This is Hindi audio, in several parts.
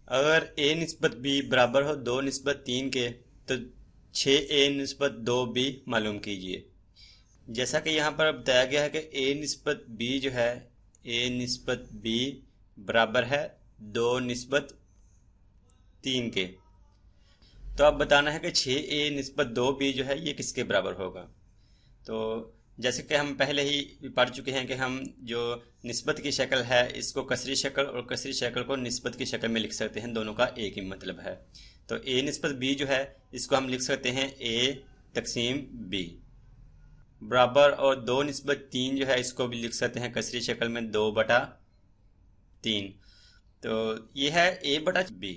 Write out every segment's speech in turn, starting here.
अगर a निस्बत b बराबर हो 2 निस्बत 3 के तो 6a निस्बत 2b मालूम कीजिए। जैसा कि यहाँ पर बताया गया है कि a निस्बत b जो है a निस्बत b बराबर है 2 निस्बत 3 के। तो अब बताना है कि 6a निस्बत 2b जो है ये किसके बराबर होगा। तो जैसे कि हम पहले ही पढ़ चुके हैं कि हम जो निस्बत की शक्ल है इसको कसरी शक्ल और कसरी शक्ल को निस्बत की शक्ल में लिख सकते हैं, दोनों का एक ही मतलब है। तो a निस्बत b जो है इसको हम लिख सकते हैं a तकसीम b बराबर, और 2 निस्बत 3 जो है इसको भी लिख सकते हैं कसरी शक्ल में 2/3। तो ये है a बटा b।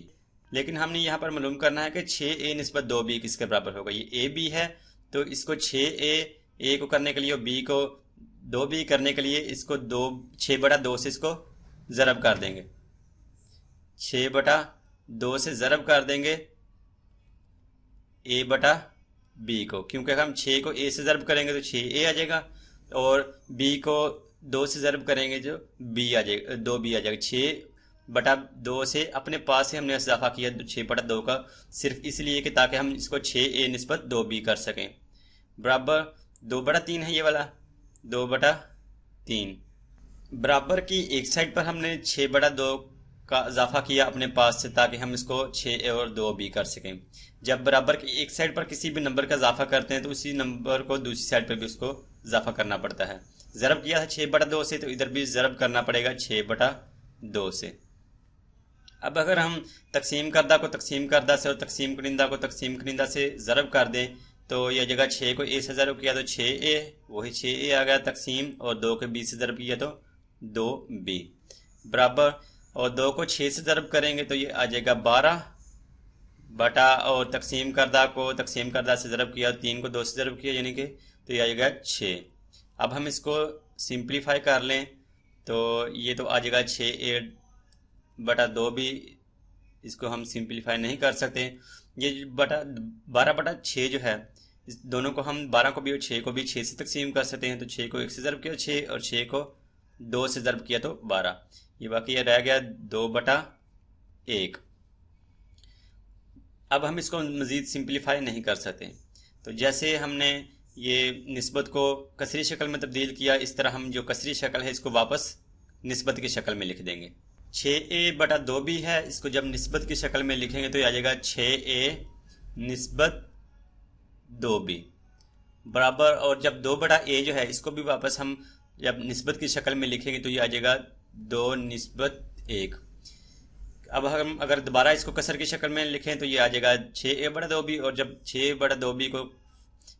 लेकिन हमने यहाँ पर मालूम करना है कि 6a निस्बत 2b किसके बराबर होगा। ये a b है तो इसको 6a को करने के लिए और b को 2b करने के लिए इसको 6/2 से इसको ज़रब कर देंगे। 6/2 से ज़रब कर देंगे a बटा b को, क्योंकि अगर हम 6 को a से ज़रब करेंगे तो 6a आ जाएगा और b को 2 से ज़रब करेंगे जो b आ जाएगा, 2b आ जाएगा। 6/2 से अपने पास से हमने इजाफा किया 6/2 का, सिर्फ इसलिए कि ताकि हम इसको 6a निस्बत 2b कर सकें। बराबर 2/3 है ये वाला, 2/3 बराबर की एक साइड पर हमने 6/2 का इजाफा किया अपने पास से ताकि हम इसको 6a और 2b कर सकें। जब बराबर की एक साइड पर किसी भी नंबर का इजाफा करते हैं तो उसी नंबर को दूसरी साइड पर भी उसको इजाफा करना पड़ता है। ज़रब किया था 6/2 से तो इधर भी ज़रब करना पड़ेगा 6/2 से। अब अगर हम तकसीम करदा को तकसीम करदा से और तकसीम कुनिंदा को तकसीम कुनिंदा से ज़रब कर दें तो यह जगह 6 को a से ज़रब किया तो 6a, वही 6a आ गया तकसीम, और 2 को b से ज़रब किया तो 2b बराबर, और 2 को 6 से ज़रब करेंगे तो ये आ जाएगा 12 बटा, और तकसीम करदा को तकसीम करदा से ज़रब किया, 3 को 2 से ज़रब किया यानी कि तो ये आ जाएगा 6। अब हम इसको सिंप्लीफाई कर लें तो ये तो आ जाएगा 6a/2b, इसको हम सिंप्लीफाई नहीं कर सकते। ये 12/6 जो है इस दोनों को हम 12 को भी और 6 को भी 6 से तकसीम कर सकते हैं। तो 6 को 1 से ज़रब किया 6 और 6 को 2 से ज़रब किया तो 12, ये बाकी रह गया 2/1। अब हम इसको मज़ीद सिंप्लीफाई नहीं कर सकते। तो जैसे हमने ये निस्बत को कसरी शक्ल में तब्दील किया, इस तरह हम जो कसरी शक्ल है इसको वापस निस्बत की शक्ल में लिख देंगे। 6a/2b है, इसको जब निस्बत की शक्ल में लिखेंगे तो ये आ जाएगा 6a निस्बत 2b बराबर, और जब 2/a जो है इसको भी वापस हम जब निस्बत की शक्ल में लिखेंगे तो ये आ जाएगा 2 निस्बत 1। अब हम अगर दोबारा इसको कसर की शक्ल में लिखें तो ये आ जाएगा 6a/2b, और जब 6/2b को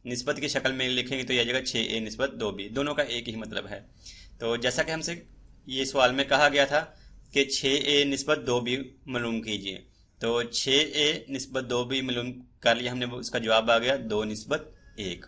निस्बत की शक्ल में लिखेंगे तो ये आ जाएगा 6a निस्बत 2b, दोनों का एक ही मतलब है। तो जैसा कि हमसे ये सवाल में कहा गया था कि 6a निस्बत 2b मालूम कीजिए, तो 6a निस्बत 2b मालूम कर लिया हमने, उसका जवाब आ गया 2 निस्बत 1।